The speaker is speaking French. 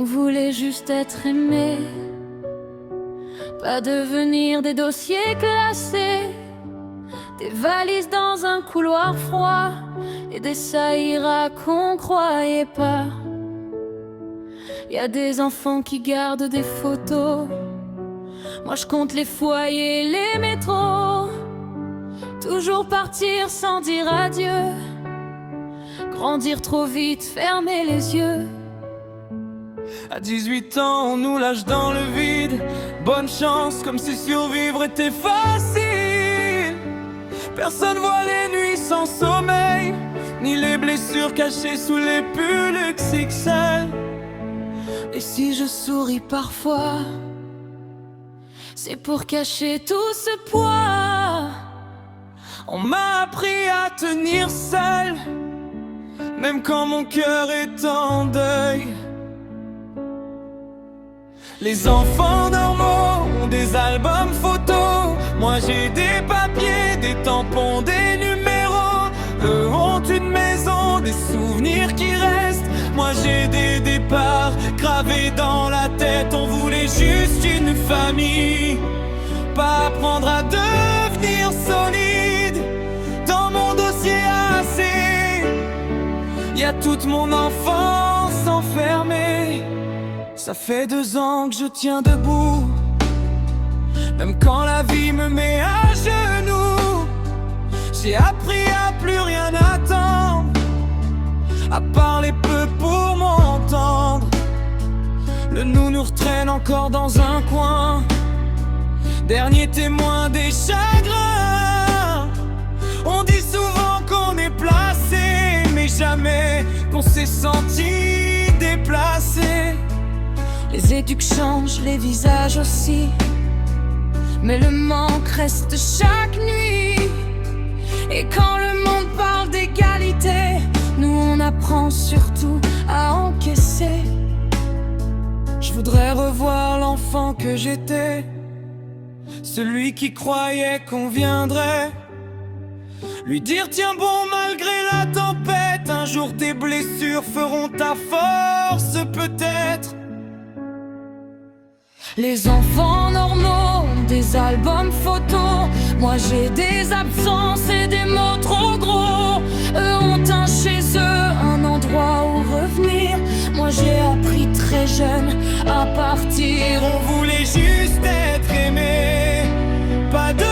On voulait juste être aimé, pas devenir des dossiers classés, des valises dans un couloir froid et des ça ira qu'on croyait pas. Y a des enfants qui gardent des photos, moi je compte les foyers, les métros. Toujours partir sans dire adieu, grandir trop vite, fermer les yeux. À 18 ans, on nous lâche dans le vide. Bonne chance, comme si survivre était facile. Personne voit les nuits sans sommeil, ni les blessures cachées sous les pulls XXL. Et si je souris parfois, c'est pour cacher tout ce poids. On m'a appris à tenir seul, même quand mon cœur est en deuil. Les enfants normaux ont des albums photos, moi j'ai des papiers, des tampons, des numéros. Eux ont une maison, des souvenirs qui restent, moi j'ai des départs gravés dans la tête. On voulait juste une famille, pas apprendre à devenir solide. Dans mon dossier assez, y a toute mon enfance enfermée. Ça fait 2 ans que je tiens debout, même quand la vie me met à genoux. J'ai appris à plus rien attendre, à parler peu pour m'entendre. Le nous traîne encore dans un coin, dernier témoin des chagrins. On dit souvent qu'on est placé, mais jamais qu'on s'est senti déplacé. Les éduques changent, les visages aussi, mais le manque reste chaque nuit. Et quand le monde parle d'égalité, nous on apprend surtout à encaisser. Je voudrais revoir l'enfant que j'étais, celui qui croyait qu'on viendrait. Lui dire tiens bon malgré la tempête, un jour tes blessures feront ta force peut-être. Les enfants normaux ont des albums photos, moi j'ai des absences et des mots trop gros. Eux ont un chez eux, un endroit où revenir. Moi j'ai appris très jeune à partir. On voulait juste être aimé, pas de